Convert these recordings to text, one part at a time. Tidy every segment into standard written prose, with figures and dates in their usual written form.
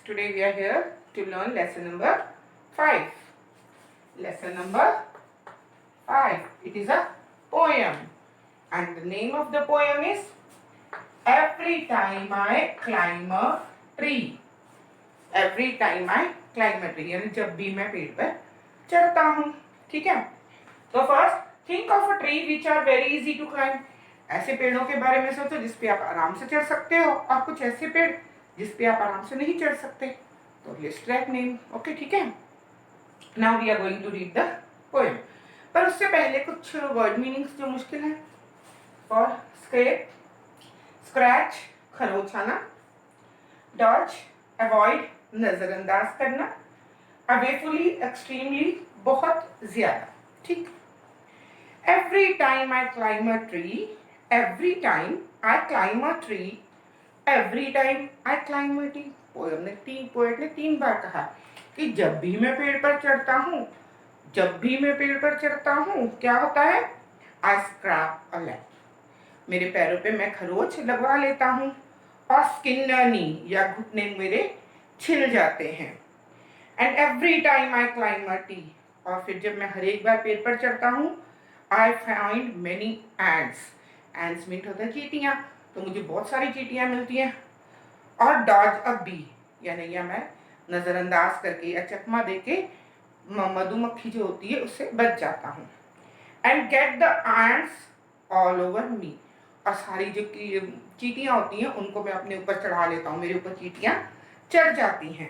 Today we are here to learn lesson number 5. Lesson number 5. It is a poem. And the name of the poem is Every Time I Climb a Tree. Every time I climb a tree. यानी जब भी मैं पेड़ पर चढ़ता हूँ. ठीक है. तो first think of a tree which are very easy to climb. ऐसे पेड़ों के बारे में सोचो जिस पे आप आराम से चढ़ सकते हो और कुछ ऐसे पेड़ जिस पे आप आराम से नहीं चढ़ सकते. तो लिस्ट दैट नेम. ओके, ठीक है. Now we are going to read the poem. पर उससे पहले कुछ वर्ड मीनिंग्स जो मुश्किल है. फॉर स्क्रैप, स्क्रैच खरोंचाना, डॉज अवॉइड नजरअंदाज करना, अवेफुली एक्सट्रीमली बहुत ज्यादा. ठीक. Every time I climb a tree, every time I climb a tree, every time I climb a tree. Poet ने 3 बार कहा कि जब भी मैं पेड़ पर चढ़ता हूँ, जब भी मैं पेड़ पर चढ़ता हूँ क्या होता है? I scrape a leg. मेरे पैरों पे मैं खरोच लगवा लेता हूँ और skin knee या घुटने मेरे छिल जाते हैं. And every time I climb a tree, और फिर जब मैं हर एक बार पेड़ पर चढ़ता हूँ I find many ants. Ants मीट होता है चींटियाँ. तो मुझे बहुत सारी चींटियाँ मिलती हैं. और dodge a bee, यानी या मैं नज़रअंदाज करके या चकमा देके मधुमक्खी जो होती है उससे बच जाता हूँ. And get the ants all over me. और सारी जो चींटियाँ होती हैं उनको मैं अपने ऊपर चढ़ा लेता हूँ. मेरे ऊपर चींटियाँ चढ़ जाती हैं.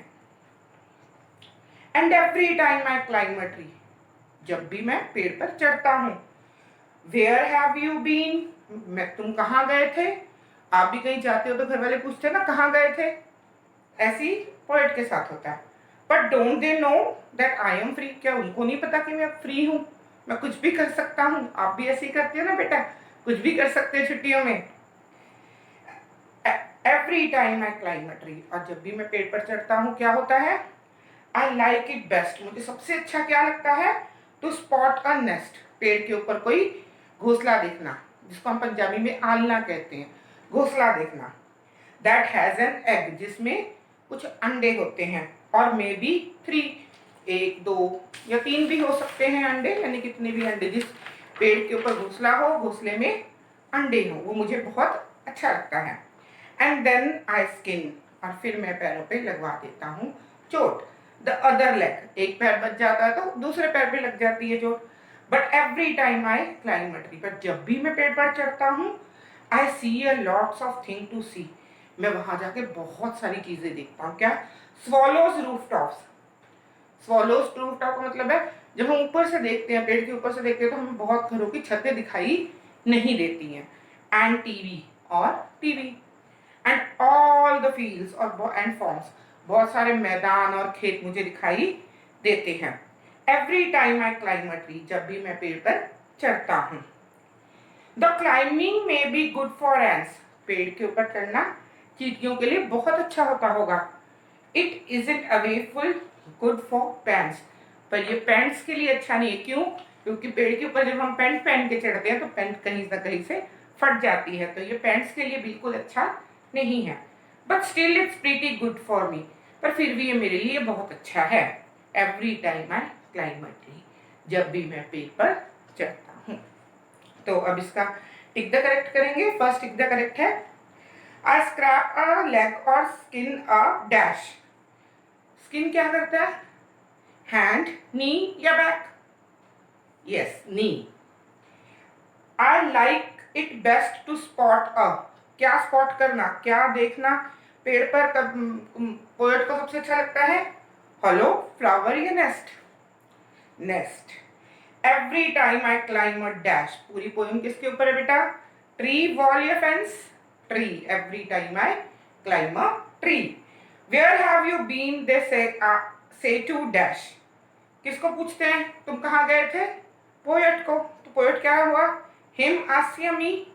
And every time I climb a tree, जब भी मैं पेड़ पर चढ़ता हूँ. Where have you been? तुम कहाँ गए थे? आप भी कहीं जाते हो तो घर वाले पूछते हैं ना कहाँ गए थे. ऐसी पोएट के साथ होता है. But don't they know that I am free? क्या उनको नहीं पता कि मैं फ्री हूँ, मैं कुछ भी कर सकता हूँ. आप भी ऐसे ही करते हो ना बेटा, कुछ भी कर सकते हो छुट्टियों में. Every time I climb a tree, और जब भी मैं पेड़ पर चढ़ता हूँ क्या होता है? I like it best. मुझे सबसे अच्छा क्या लगता है? To spot a nest. पेड़ के ऊपर कोई घोंसला देखना, जिसको हम पंजाबी में आलना कहते हैं. घोंसला देखना. That has an egg, जिसमें कुछ अंडे होते हैं. और मे बी 3, 1, 2 या 3 भी हो सकते हैं अंडे. यानी कितने भी अंडे, जिस पेड़ के ऊपर घोंसला हो घोंसले में अंडे हो, वो मुझे बहुत अच्छा लगता है. And then I skin, और फिर मैं पैरों पे लगवा देता हूँ चोट. The other leg, एक पैर बच जाता है तो दूसरे पैर पे लग जाती है चोट. But every time I climb a tree, पर जब भी मैं पेड़ पर चढ़ता हूँ I see a lots of things to see. मैं वहाँ जाके बहुत सारी चीजें देखता हूँ. क्या? Swallows rooftops. Swallows rooftop का मतलब है जब हम ऊपर से देखते हैं, पेड़ के ऊपर से देखते हैं तो हमें बहुत घरों की छतें दिखाई नहीं देती हैं. And TV, और TV. And all the fields और and farms, बहुत सारे मैदान और खेत मुझे दिखाई देते हैं. Every time I climb a tree, जब भी मैं पेड़ पर चढ़ता हूँ. The climbing may be good for ants. पेड़ के ऊपर चढ़ना चींटियों के लिए बहुत अच्छा होता होगा. It isn't awful good for pants. पर ये पैंट्स के लिए अच्छा नहीं है. क्यों? क्योंकि पेड़ के ऊपर जब हम पैंट पहन के चढ़ते हैं तो पैंट कहीं ना कहीं से फट जाती है. तो ये पैंट्स के लिए बिल्कुल अच्छा नहीं है. But still it's pretty good for me. पर फिर भी ये मेरे लिए बहुत अच्छा है. Every time I climb a tree, जब भी मैं पेड़ पर चढ़ता हूँ. तो अब इसका टिक द करेक्ट करेंगे. फर्स्ट टिक द करेक्ट है I scrape a leg or skin a dash. Skin क्या करता है? हैंड, नी या back? Yes, knee. I like it best to spot a. क्या स्पॉट करना, क्या देखना पेड़ पर कब पोएट को सबसे अच्छा लगता है? हेलो फ्लावर या nest? Nest. Every time I climb a dash. पूरी पोएम किसके ऊपर है बेटा? ट्री, वॉल या fence? Tree. Every time I climb a tree. Where have you been? They say to dash. किसको पूछते हैं तुम कहाँ गए थे? पोएट को. तो पोएट क्या हुआ? हिम, आस्क या me?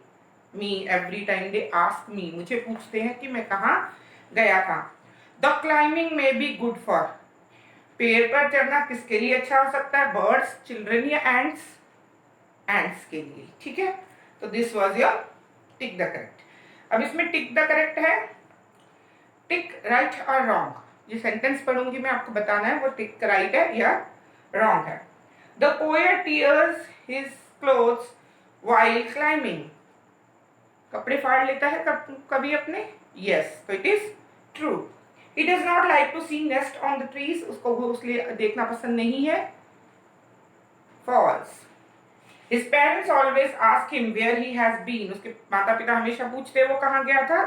Me. Every time they ask me, मुझे पूछते हैं कि मैं कहाँ गया था. द क्लाइंबिंग में बी गुड फॉर. पेड़ पर चढ़ना किसके लिए अच्छा हो सकता है? बर्ड्स, चिल्ड्रन या एंट्स? एंट्स के लिए. ठीक है. तो this was your tick the correct. अब इसमें टिक द करेक्ट है. टिक राइट और रॉन्ग. ये सेंटेंस पढ़ूंगी मैं, आपको बताना है वो टिक राइट है या रॉन्ग है। The poet tears his clothes while climbing. कपड़े फाड़ लेता है कभी अपने। यस, तो it is true. He does not like to see nest on the trees. उसको घोंसले देखना पसंद नहीं है। False. His parents always ask him where he has been. उसके माता पिता हमेशा पूछते वो कहाँ गया था।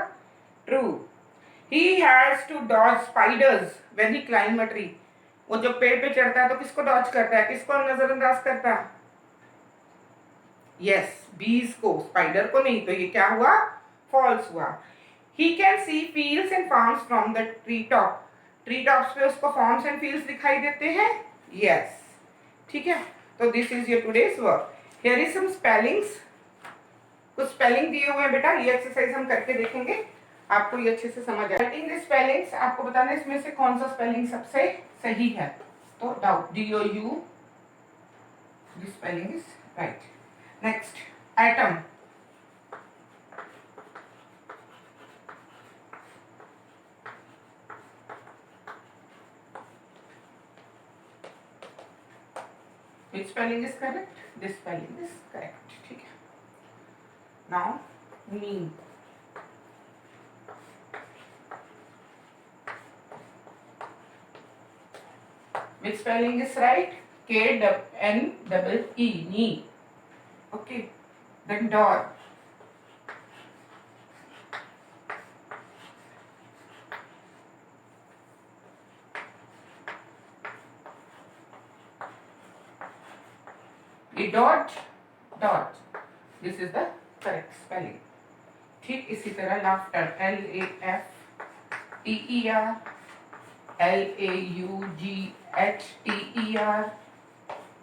True. He has to dodge spiders when he climb a tree. वो जब पेड़ पे चढ़ता है तो किसको डॉज करता है, किसको नजरअंदाज करता है। Yes, bees को, स्पाइडर को नहीं। तो ये क्या हुआ, फॉल्स हुआ। He can see fields and farms from the tree top. Tree tops पे उसको फार्म्स एंड फील्ड्स दिखाई देते हैं। Yes, ठीक है। तो this is your today's work. Here is some spellings. कुछ स्पेलिंग दिए हुए हैं बेटा, ये एक्सरसाइज हम करके देखेंगे, आपको ये अच्छे से समझ आए। राइटिंग द स्पेलिंग्स, आपको बताना है इसमें से कौन सा स्पेलिंग सबसे सही है। तो doubt DOU, this spelling is right. Next, atom. Which spelling is correct? This spelling is correct. ठीक है। Now, mean. Which spelling is right? KNEE. Knee. Okay. Then door. Dot. This is the correct spelling. ठीक इसी तरह laughter, LAFTER, LAUGHTER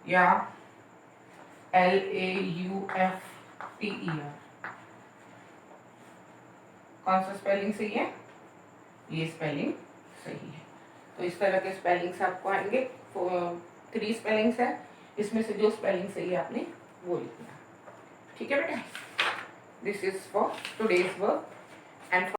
या LAUFTER। कौन सा spelling सही है? ये स्पेलिंग सही है। तो इस तरह के स्पेलिंग्स आपको आएंगे। 3 स्पेलिंग्स है, इसमें से जो स्पेलिंग सही है आपने वो लिखना। ठीक है बेटा, this is for today's work and